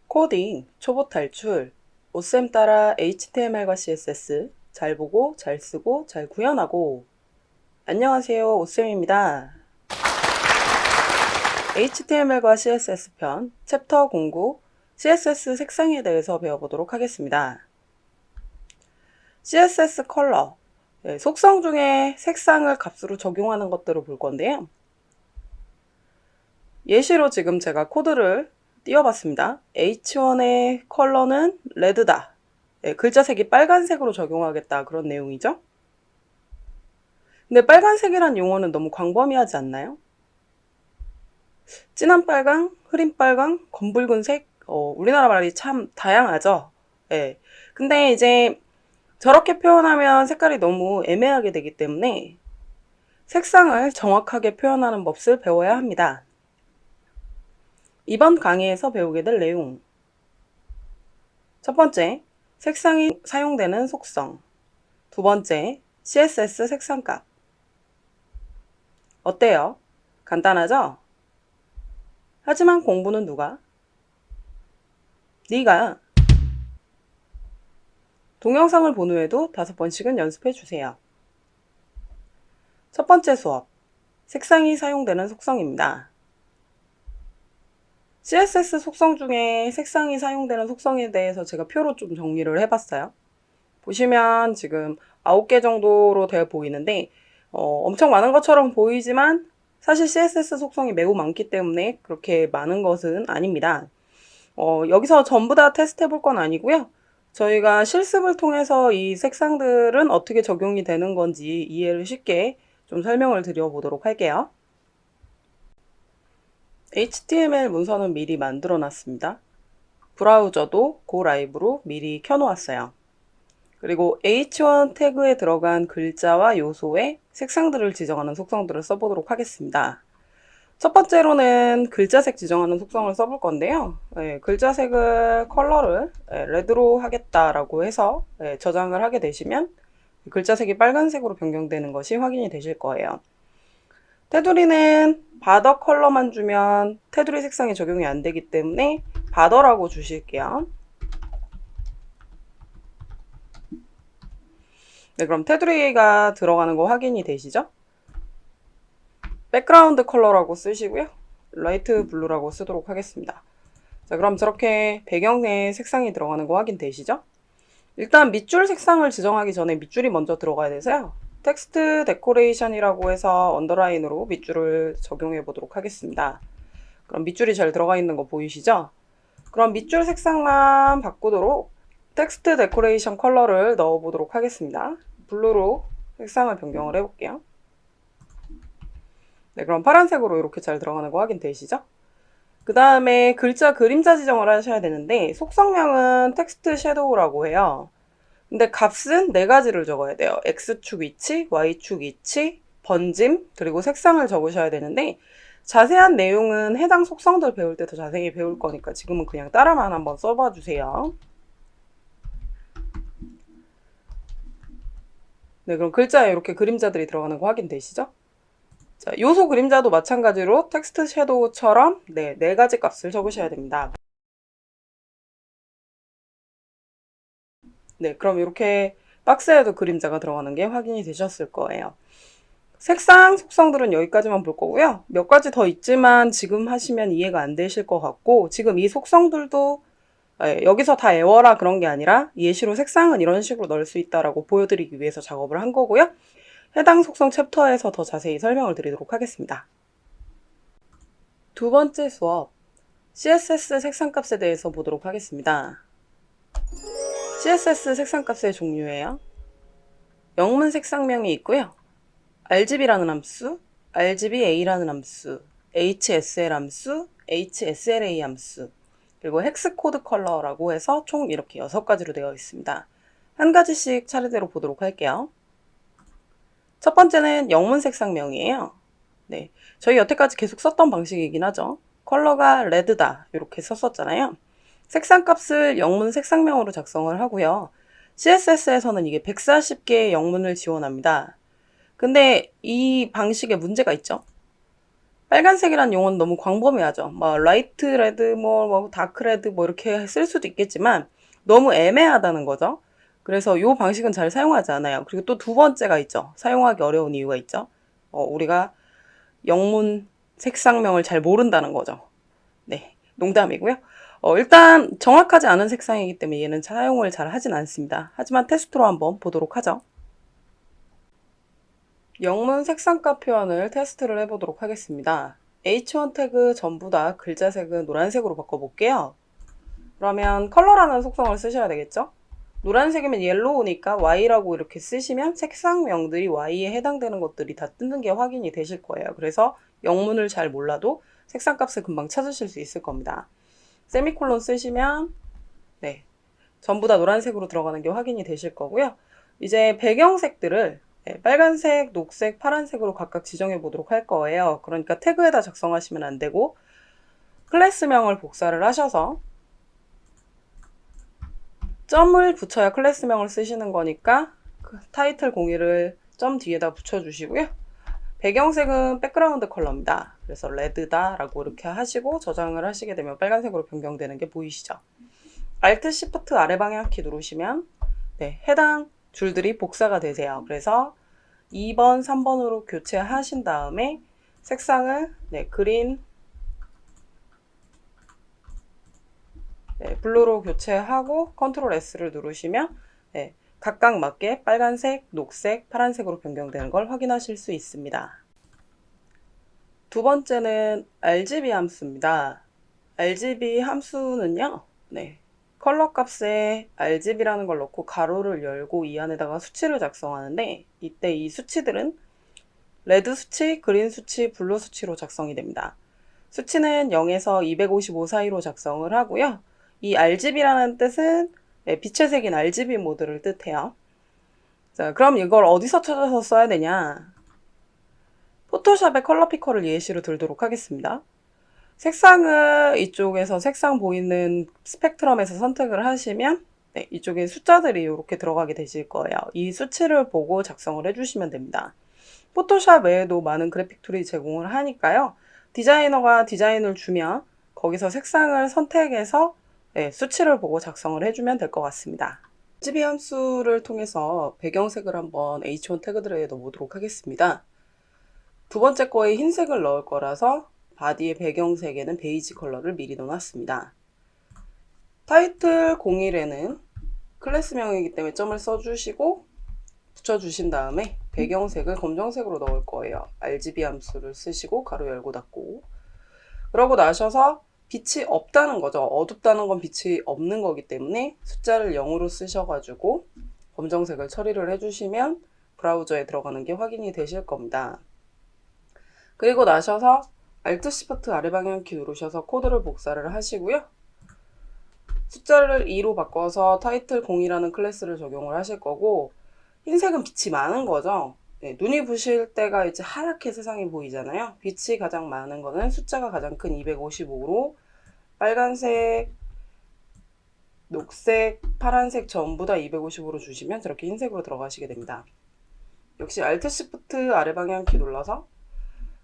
코딩, 초보 탈출, 오쌤 따라 HTML과 CSS 잘 보고, 잘 쓰고, 잘 구현하고. 안녕하세요, 오쌤입니다. HTML과 CSS 편 챕터 09 CSS 색상에 대해서 배워보도록 하겠습니다. CSS 컬러, 속성 중에 색상을 값으로 적용하는 것들을 볼 건데요. 예시로 지금 제가 코드를 띄워봤습니다. H1의 컬러는 레드다. 글자색이 빨간색으로 적용하겠다. 그런 내용이죠. 근데 빨간색이란 용어는 너무 광범위하지 않나요? 진한 빨강, 흐린 빨강, 검붉은색, 우리나라 말이 참 다양하죠. 예. 근데 이제 저렇게 표현하면 색깔이 너무 애매하게 되기 때문에 색상을 정확하게 표현하는 법을 배워야 합니다. 이번 강의에서 배우게 될 내용. 첫 번째, 색상이 사용되는 속성. 두 번째, CSS 색상값. 어때요? 간단하죠? 하지만 공부는 누가? 네가. 동영상을 본 후에도 5번씩은 연습해 주세요. 첫 번째 수업, 색상이 사용되는 속성입니다. CSS 속성 중에 색상이 사용되는 속성에 대해서 제가 표로 좀 정리를 해봤어요. 보시면 지금 9개 정도로 되어 보이는데 엄청 많은 것처럼 보이지만 사실 CSS 속성이 매우 많기 때문에 그렇게 많은 것은 아닙니다. 여기서 전부 다 테스트 해볼 건 아니고요. 저희가 실습을 통해서 이 색상들은 어떻게 적용이 되는 건지 이해를 쉽게 좀 설명을 드려보도록 할게요. HTML 문서는 미리 만들어 놨습니다. 브라우저도 고 라이브로 미리 켜놓았어요. 그리고 H1 태그에 들어간 글자와 요소의 색상들을 지정하는 속성들을 써보도록 하겠습니다. 첫 번째로는 글자색 지정하는 속성을 써볼 건데요. 글자색을 컬러를 레드로 하겠다라고 해서 저장을 하게 되시면 글자색이 빨간색으로 변경되는 것이 확인이 되실 거예요. 테두리는 바더 컬러만 주면 테두리 색상이 적용이 안 되기 때문에 바더라고 주실게요. 네, 그럼 테두리가 들어가는 거 확인이 되시죠? 백그라운드 컬러라고 쓰시고요. 라이트 블루라고 쓰도록 하겠습니다. 자, 그럼 저렇게 배경에 색상이 들어가는 거 확인되시죠? 일단 밑줄 색상을 지정하기 전에 밑줄이 먼저 들어가야 돼서요. 텍스트 데코레이션이라고 해서 언더라인으로 밑줄을 적용해 보도록 하겠습니다. 그럼 밑줄이 잘 들어가 있는 거 보이시죠? 그럼 밑줄 색상만 바꾸도록 텍스트 데코레이션 컬러를 넣어 보도록 하겠습니다. 블루로 색상을 변경을 해 볼게요. 네, 그럼 파란색으로 이렇게 잘 들어가는 거 확인되시죠? 그 다음에 글자 그림자 지정을 하셔야 되는데 속성명은 텍스트 섀도우라고 해요. 근데 값은 4가지를 적어야 돼요. X축 위치, Y축 위치, 번짐, 그리고 색상을 적으셔야 되는데 자세한 내용은 해당 속성들 배울 때 더 자세히 배울 거니까 지금은 그냥 따라만 한번 써봐 주세요. 네, 그럼 글자에 이렇게 그림자들이 들어가는 거 확인되시죠? 자, 요소 그림자도 마찬가지로 텍스트 섀도우처럼 4가지 값을 적으셔야 됩니다. 네, 그럼 이렇게 박스에도 그림자가 들어가는 게 확인이 되셨을 거예요. 색상 속성들은 여기까지만 볼 거고요. 몇 가지 더 있지만 지금 하시면 이해가 안 되실 것 같고 지금 이 속성들도 여기서 다 외워라 그런 게 아니라 예시로 색상은 이런 식으로 넣을 수 있다라고 보여드리기 위해서 작업을 한 거고요. 해당 속성 챕터에서 더 자세히 설명을 드리도록 하겠습니다. 두 번째 수업, CSS 색상값에 대해서 보도록 하겠습니다. CSS 색상값의 종류예요. 영문 색상명이 있고요. RGB라는 함수, RGBA라는 함수, HSL 함수, HSLA 함수, 그리고 헥스코드 컬러라고 해서 총 이렇게 6가지로 되어 있습니다. 한 가지씩 차례대로 보도록 할게요. 첫 번째는 영문 색상명이에요. 네, 저희 여태까지 계속 썼던 방식이긴 하죠. 컬러가 레드다 이렇게 썼었잖아요. 색상값을 영문 색상명으로 작성을 하고요. CSS에서는 이게 140개의 영문을 지원합니다. 근데 이 방식에 문제가 있죠. 빨간색이란 용어는 너무 광범위하죠. 뭐 라이트 레드, 뭐 다크 레드 뭐 이렇게 쓸 수도 있겠지만 너무 애매하다는 거죠. 그래서 이 방식은 잘 사용하지 않아요. 그리고 또 두 번째가 있죠. 사용하기 어려운 이유가 있죠. 우리가 영문 색상명을 잘 모른다는 거죠. 네, 농담이고요. 일단 정확하지 않은 색상이기 때문에 얘는 사용을 잘 하진 않습니다. 하지만 테스트로 한번 보도록 하죠. 영문 색상값 표현을 테스트를 해보도록 하겠습니다. H1 태그 전부 다 글자색은 노란색으로 바꿔볼게요. 그러면 컬러라는 속성을 쓰셔야 되겠죠? 노란색이면 옐로우니까 Y라고 이렇게 쓰시면 색상명들이 Y에 해당되는 것들이 다 뜨는 게 확인이 되실 거예요. 그래서 영문을 잘 몰라도 색상값을 금방 찾으실 수 있을 겁니다. 세미콜론 쓰시면 네, 전부 다 노란색으로 들어가는 게 확인이 되실 거고요. 이제 배경색들을 빨간색, 녹색, 파란색으로 각각 지정해 보도록 할 거예요. 그러니까 태그에다 작성하시면 안 되고 클래스명을 복사를 하셔서 점을 붙여야 클래스명을 쓰시는 거니까 타이틀 공유를 점 뒤에다 붙여주시고요. 배경색은 백그라운드 컬러입니다. 그래서 레드다 라고 이렇게 하시고 저장을 하시게 되면 빨간색으로 변경되는 게 보이시죠? Alt Shift 아래 방향키 누르시면 네, 해당 줄들이 복사가 되세요. 그래서 2번, 3번으로 교체하신 다음에 색상을 네, 그린, 네, 블루로 교체하고 컨트롤 S를 누르시면 네, 각각 맞게 빨간색, 녹색, 파란색으로 변경되는 걸 확인하실 수 있습니다. 두 번째는 RGB 함수입니다. RGB 함수는요, 네, 컬러 값에 RGB라는 걸 넣고 가로를 열고 이 안에다가 수치를 작성하는데 이때 이 수치들은 레드 수치, 그린 수치, 블루 수치로 작성이 됩니다. 수치는 0에서 255 사이로 작성을 하고요. 이 RGB라는 뜻은 빛의 색인 RGB 모드를 뜻해요. 자, 그럼 이걸 어디서 찾아서 써야 되냐? 포토샵의 컬러 피커를 예시로 들도록 하겠습니다. 색상을 이쪽에서 색상 보이는 스펙트럼에서 선택을 하시면 네, 이쪽에 숫자들이 이렇게 들어가게 되실 거예요. 이 수치를 보고 작성을 해주시면 됩니다. 포토샵 외에도 많은 그래픽 툴이 제공을 하니까요. 디자이너가 디자인을 주면 거기서 색상을 선택해서 네, 수치를 보고 작성을 해주면 될 것 같습니다. RGB 함수를 통해서 배경색을 한번 H1 태그들에 넣어보도록 하겠습니다. 두 번째 거에 흰색을 넣을 거라서 바디의 배경색에는 베이지 컬러를 미리 넣어놨습니다. 타이틀 01에는 클래스명이기 때문에 점을 써주시고 붙여주신 다음에 배경색을 검정색으로 넣을 거예요. RGB 함수를 쓰시고 가로 열고 닫고 그러고 나셔서 빛이 없다는 거죠. 어둡다는 건 빛이 없는 거기 때문에 숫자를 0으로 쓰셔가지고 검정색을 처리를 해주시면 브라우저에 들어가는 게 확인이 되실 겁니다. 그리고 나셔서 Alt Shift 아래 방향키 누르셔서 코드를 복사를 하시고요. 숫자를 2로 바꿔서 타이틀 0이라는 클래스를 적용을 하실 거고 흰색은 빛이 많은 거죠. 네, 눈이 부실 때가 이제 하얗게 세상이 보이잖아요. 빛이 가장 많은 거는 숫자가 가장 큰 255로 빨간색, 녹색, 파란색 전부 다 255로 주시면 저렇게 흰색으로 들어가시게 됩니다. 역시 Alt Shift 아래 방향키 눌러서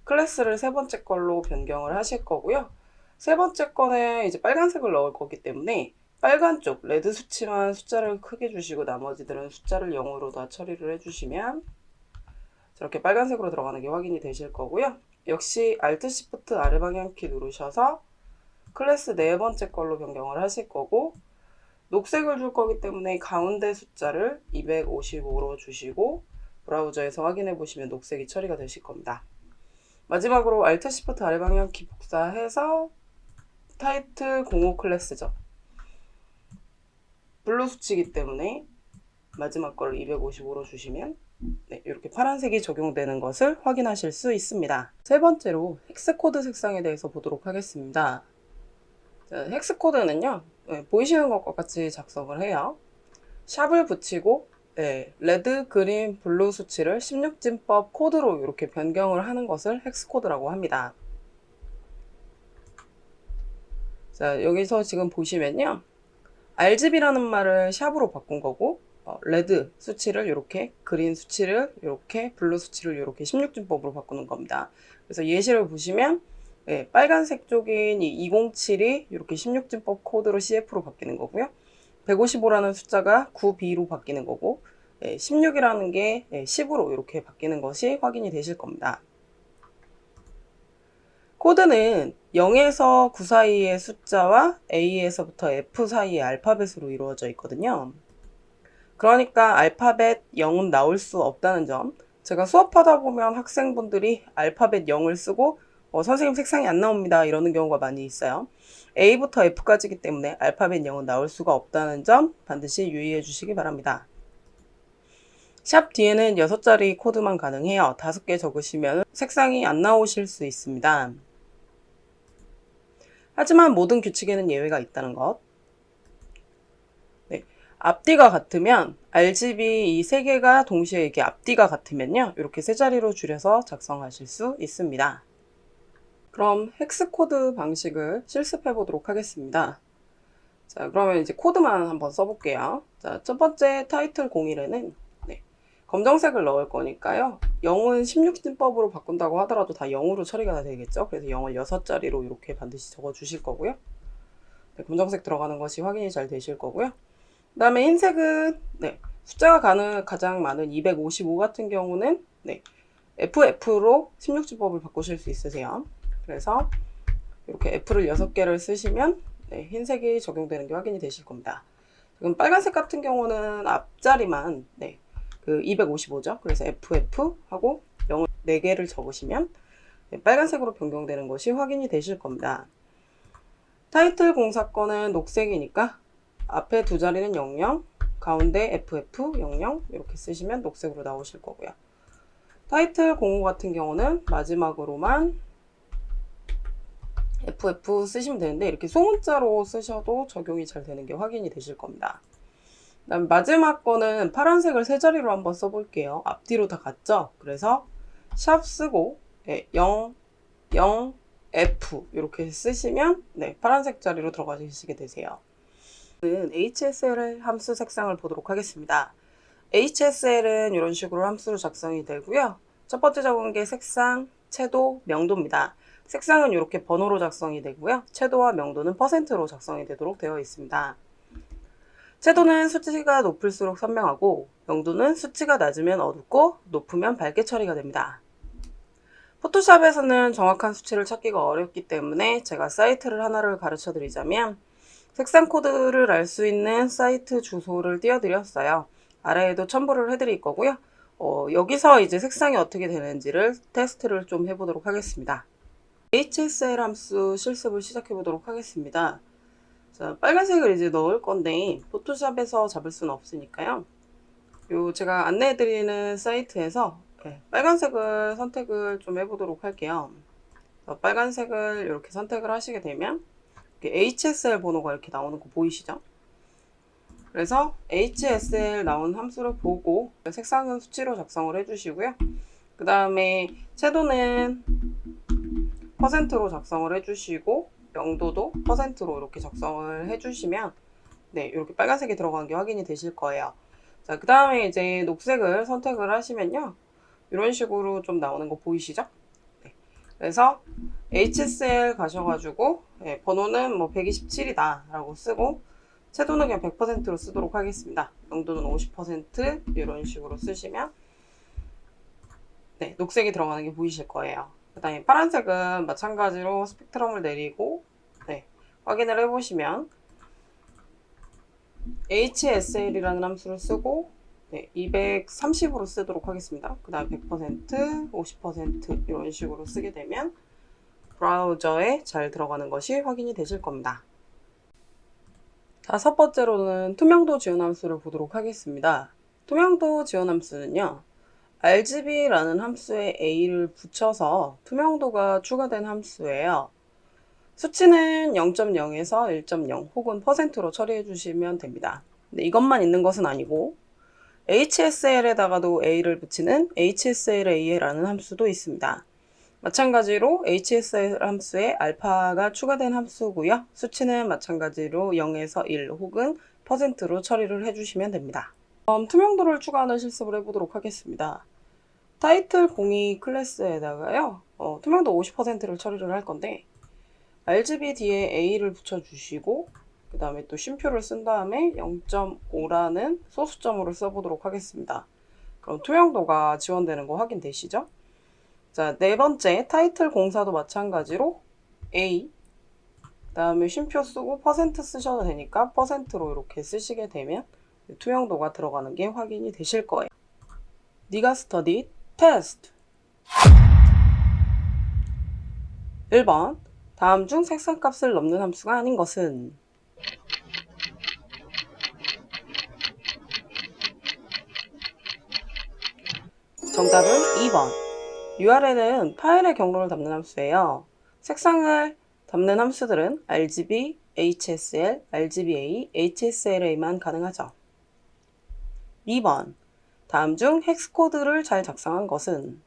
클래스를 세 번째 걸로 변경을 하실 거고요. 세 번째 거는 이제 빨간색을 넣을 거기 때문에 빨간 쪽 레드 수치만 숫자를 크게 주시고 나머지들은 숫자를 0으로 다 처리를 해주시면 저렇게 빨간색으로 들어가는 게 확인이 되실 거고요. 역시 Alt Shift 아래 방향키 누르셔서 클래스 네 번째 걸로 변경을 하실 거고 녹색을 줄 거기 때문에 가운데 숫자를 255로 주시고 브라우저에서 확인해 보시면 녹색이 처리가 되실 겁니다. 마지막으로 Alt Shift 아래 방향키 복사해서 타이틀 05 클래스죠. 블루 수치이기 때문에 마지막 걸 255로 주시면 네, 이렇게 파란색이 적용되는 것을 확인하실 수 있습니다. 세 번째로 헥스코드 색상에 대해서 보도록 하겠습니다. 자, 헥스코드는요, 네, 보이시는 것과 같이 작성을 해요. 샵을 붙이고 네, 레드, 그린, 블루 수치를 16진법 코드로 이렇게 변경을 하는 것을 헥스코드라고 합니다. 자, 여기서 지금 보시면요. RGB라는 말을 샵으로 바꾼 거고 레드 수치를 이렇게, 그린 수치를 이렇게, 블루 수치를 이렇게 16진법으로 바꾸는 겁니다. 그래서 예시를 보시면 빨간색 쪽인 이 207이 이렇게 16진법 코드로 CF로 바뀌는 거고요. 155라는 숫자가 9B로 바뀌는 거고 16이라는 게 10으로 이렇게 바뀌는 것이 확인이 되실 겁니다. 코드는 0에서 9 사이의 숫자와 A에서부터 F 사이의 알파벳으로 이루어져 있거든요. 그러니까 알파벳 0은 나올 수 없다는 점, 제가 수업하다 보면 학생분들이 알파벳 0을 쓰고 선생님 색상이 안 나옵니다 이러는 경우가 많이 있어요. A부터 F까지이기 때문에 알파벳 0은 나올 수가 없다는 점 반드시 유의해 주시기 바랍니다. 샵 뒤에는 6자리 코드만 가능해요. 5개 적으시면 색상이 안 나오실 수 있습니다. 하지만 모든 규칙에는 예외가 있다는 것. 앞뒤가 같으면 RGB 이 세 개가 동시에 이렇게 앞뒤가 같으면요, 이렇게 세 자리로 줄여서 작성하실 수 있습니다. 그럼 헥스 코드 방식을 실습해 보도록 하겠습니다. 자, 그러면 이제 코드만 한번 써볼게요. 자, 첫 번째 타이틀 01에는 검정색을 넣을 거니까요. 0은 16진법으로 바꾼다고 하더라도 다 0으로 처리가 되겠죠. 그래서 0을 6자리로 이렇게 반드시 적어 주실 거고요. 검정색 들어가는 것이 확인이 잘 되실 거고요. 그 다음에 흰색은 숫자가 가장 많은 255 같은 경우는 FF로 16진법을 바꾸실 수 있으세요. 그래서 이렇게 F를 6개를 쓰시면 흰색이 적용되는 게 확인이 되실 겁니다. 지금 빨간색 같은 경우는 앞자리만 그 255죠. 그래서 FF 하고 0을 4개를 적으시면 빨간색으로 변경되는 것이 확인이 되실 겁니다. 타이틀 공사건은 녹색이니까 앞에 두 자리는 00, 가운데 FF 00 이렇게 쓰시면 녹색으로 나오실 거고요. 타이틀 05 같은 경우는 마지막으로만 FF 쓰시면 되는데 이렇게 소문자로 쓰셔도 적용이 잘 되는 게 확인이 되실 겁니다. 그다음에 마지막 거는 파란색을 세 자리로 한번 써볼게요. 앞뒤로 다 같죠? 그래서 샵 쓰고 0, 0, F 이렇게 쓰시면 파란색 자리로 들어가시게 되세요. HSL 함수 색상을 보도록 하겠습니다. HSL은 이런 식으로 함수로 작성이 되고요. 첫 번째 적은 게 색상, 채도, 명도입니다. 색상은 이렇게 번호로 작성이 되고요. 채도와 명도는 %로 작성이 되도록 되어 있습니다. 채도는 수치가 높을수록 선명하고 명도는 수치가 낮으면 어둡고 높으면 밝게 처리가 됩니다. 포토샵에서는 정확한 수치를 찾기가 어렵기 때문에 제가 사이트를 하나를 가르쳐 드리자면 색상 코드를 알 수 있는 사이트 주소를 띄워드렸어요. 아래에도 첨부를 해드릴 거고요. 여기서 이제 색상이 어떻게 되는지를 테스트를 좀 해보도록 하겠습니다. HSL 함수 실습을 시작해 보도록 하겠습니다. 자, 빨간색을 이제 넣을 건데 포토샵에서 잡을 수는 없으니까요. 제가 안내해드리는 사이트에서 빨간색을 선택을 좀 해보도록 할게요. 빨간색을 이렇게 선택을 하시게 되면 HSL 번호가 이렇게 나오는 거 보이시죠? 그래서 HSL 나온 함수를 보고 색상은 수치로 작성을 해주시고요. 그 다음에 채도는 %로 작성을 해주시고 명도도 %로 이렇게 작성을 해주시면 이렇게 빨간색이 들어간 게 확인이 되실 거예요. 자, 그 다음에 이제 녹색을 선택을 하시면요, 이런 식으로 좀 나오는 거 보이시죠? 그래서 HSL 가셔가지고 번호는 뭐 127이다 라고 쓰고 채도는 그냥 100%로 쓰도록 하겠습니다. 명도는 50% 이런 식으로 쓰시면 녹색이 들어가는 게 보이실 거예요. 그 다음에 파란색은 마찬가지로 스펙트럼을 내리고 확인을 해보시면 HSL이라는 함수를 쓰고 230으로 쓰도록 하겠습니다. 그 다음 100%, 50% 이런 식으로 쓰게 되면 브라우저에 잘 들어가는 것이 확인이 되실 겁니다. 다섯 번째로는 투명도 지원 함수를 보도록 하겠습니다. 투명도 지원 함수는요, RGB라는 함수에 A를 붙여서 투명도가 추가된 함수예요. 수치는 0.0에서 1.0 혹은 %로 처리해 주시면 됩니다. 근데 이것만 있는 것은 아니고 HSL에다가도 A를 붙이는 HSLA라는 함수도 있습니다. 마찬가지로 HSL 함수에 알파가 추가된 함수고요. 수치는 마찬가지로 0에서 1 혹은 %로 처리를 해주시면 됩니다. 투명도를 추가하는 실습을 해보도록 하겠습니다. 타이틀 02 클래스에다가요, 투명도 50%를 처리를 할 건데, RGB 뒤에 A를 붙여주시고, 그 다음에 또 쉼표를 쓴 다음에 0.5라는 소수점으로 써보도록 하겠습니다. 그럼 투명도가 지원되는 거 확인되시죠? 자, 네 번째 타이틀 공사도 마찬가지로 A, 그 다음에 쉼표 쓰고 퍼센트 쓰셔도 되니까 퍼센트로 이렇게 쓰시게 되면 투명도가 들어가는 게 확인이 되실 거예요. 네가 스터디 테스트 1번 다음 중 색상값을 넘는 함수가 아닌 것은? 정답은 2번. URL은 파일의 경로를 담는 함수예요. 색상을 담는 함수들은 RGB, HSL, RGBA, HSLA만 가능하죠. 2번. 다음 중 헥스코드를 잘 작성한 것은?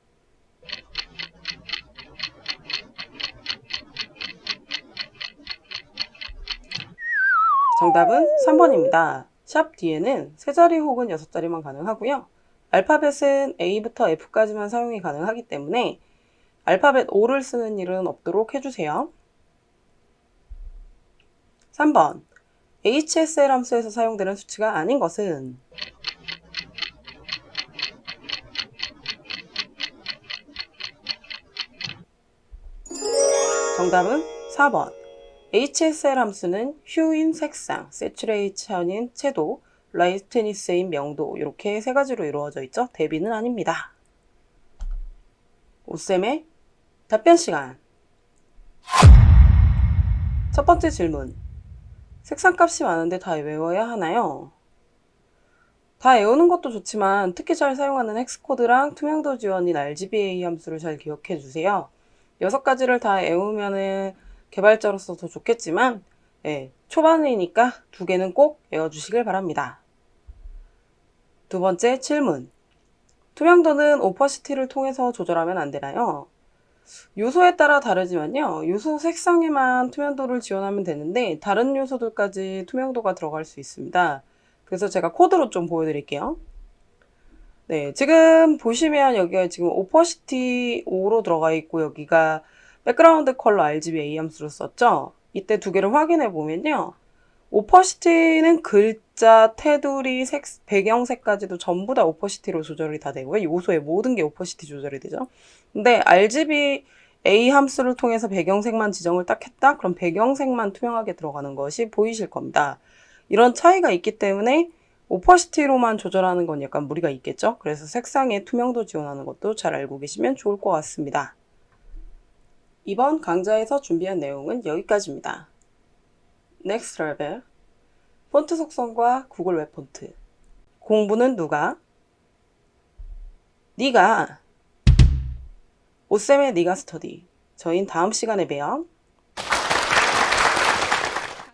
정답은 3번입니다. 샵 뒤에는 3자리 혹은 6자리만 가능하고요. 알파벳은 A부터 F까지만 사용이 가능하기 때문에 알파벳 O를 쓰는 일은 없도록 해주세요. 3번. HSL 함수에서 사용되는 수치가 아닌 것은? 정답은 4번. HSL 함수는 휴인 색상, 세츄레이션인 채도, 라이트니스인 명도 이렇게 세 가지로 이루어져 있죠. 대비는 아닙니다. 오쌤의 답변 시간. 첫 번째 질문. 색상값이 많은데 다 외워야 하나요? 다 외우는 것도 좋지만 특히 잘 사용하는 헥스코드랑 투명도 지원인 RGBA 함수를 잘 기억해 주세요. 6가지를 다 외우면은 개발자로서 더 좋겠지만 초반이니까 2개는 꼭 외워주시길 바랍니다. 두 번째 질문. 투명도는 오퍼시티를 통해서 조절하면 안 되나요? 요소에 따라 다르지만요. 요소 색상에만 투명도를 지원하면 되는데 다른 요소들까지 투명도가 들어갈 수 있습니다. 그래서 제가 코드로 좀 보여드릴게요. 네, 지금 보시면 여기가 지금 오퍼시티 5로 들어가 있고 여기가 백그라운드 컬러 RGBA 함수로 썼죠. 이때 2개를 확인해 보면요. 오퍼시티는 글자, 테두리, 배경색까지도 전부 다 오퍼시티로 조절이 다 되고요. 요소의 모든 게 오퍼시티 조절이 되죠. 근데 RGBA 함수를 통해서 배경색만 지정을 딱 했다? 그럼 배경색만 투명하게 들어가는 것이 보이실 겁니다. 이런 차이가 있기 때문에 오퍼시티로만 조절하는 건 약간 무리가 있겠죠. 그래서 색상의 투명도 지원하는 것도 잘 알고 계시면 좋을 것 같습니다. 이번 강좌에서 준비한 내용은 여기까지입니다. Next Level, 폰트 속성과 구글 웹 폰트. 공부는 누가? 네가. 오쌤의 네가 스터디. 저희는 다음 시간에 봬요.